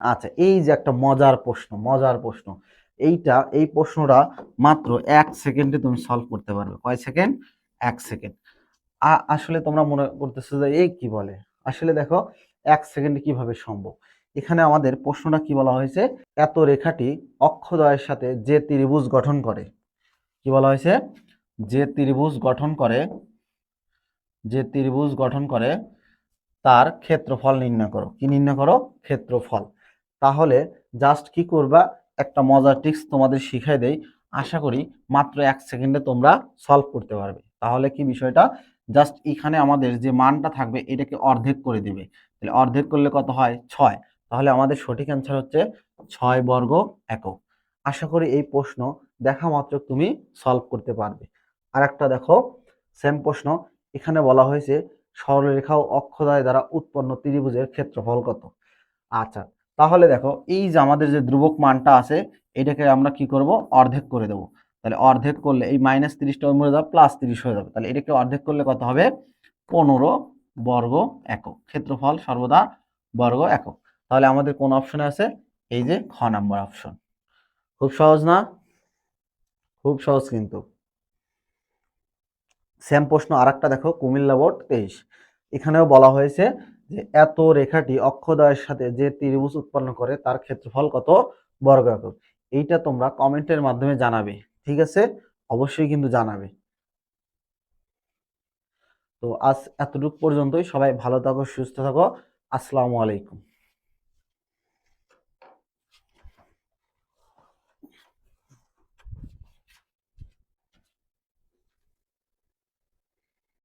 আচ্ছা, এই যে একটা মজার প্রশ্ন, এই প্রশ্নটা মাত্র 1 সেকেন্ডে তুমি সলভ করতে পারবে। কয় সেকেন্ড? 1 সেকেন্ড। আসলে তোমরা মনে করতেছো যে এই কি বলে, আসলে দেখো 1 সেকেন্ডে কিভাবে সম্ভব। এখানে আমাদের প্রশ্নটা কি বলা হয়েছে, এত রেখাটি অক্ষদ্বয়ের সাথে যে ত্রিভুজ গঠন করে, কি বলা হয়েছে, যে ত্রিভুজ গঠন করে, যে ত্রিভুজ গঠন করে তার ক্ষেত্রফল নির্ণয় করো। কি নির্ণয় করো? ক্ষেত্রফল। তাহলে জাস্ট কি করবা, একটা মজার ট্রিক্স তোমাদের শিখাই দেই, আশা করি মাত্র 1 সেকেন্ডে তোমরা সলভ করতে পারবে। তাহলে কি বিষয়টা, জাস্ট এখানে আমাদের যে মানটা থাকবে এটাকে অর্ধেক করে দিবে। তাহলে অর্ধেক করলে কত হয়? 6। তাহলে আমাদের সঠিক অ্যান্সার হচ্ছে 6 বর্গ একক। আশা করি এই প্রশ্ন দেখা মাত্র তুমি সলভ করতে পারবে। আর একটা দেখো, সেম প্রশ্ন, এখানে বলা হয়েছে সরলরেখা ও অক্ষদ্বয় দ্বারা উৎপন্ন ত্রিভুজের ক্ষেত্রফল কত। আচ্ছা, তাহলে দেখো এই যে আমাদের যে ধ্রুবক মানটা আছে এটাকে আমরা কি করব, অর্ধেক করে দেব। তাহলে অর্ধেক করলে এই -30টা মরে যাবে, +30 হয়ে যাবে। তাহলে এটাকে অর্ধেক করলে কত হবে? 15 বর্গ একক। ক্ষেত্রফল সর্বদা বর্গ একক। তাহলে আমাদের কোন অপশনে আছে? এই যে খ নাম্বার অপশন। খুব সহজ না? খুব সহজ কিন্তু। সেম প্রশ্ন আরেকটা দেখো, কুমিল্লা বোর্ড 23। এখানেও বলা হয়েছে যে এত রেখাটি অক্ষদ্বয়ের সাথে যে ত্রিভুজ উৎপন্ন করে তার ক্ষেত্রফল কত বর্গ একক। এইটা তোমরা কমেন্টের মাধ্যমে জানাবে, ঠিক আছে? অবশ্যই কিন্তু জানাবে। তো আজ এতটুকু পর্যন্তই। সবাই ভালো থাকো, সুস্থ থাকো। আসসালামু আলাইকুম।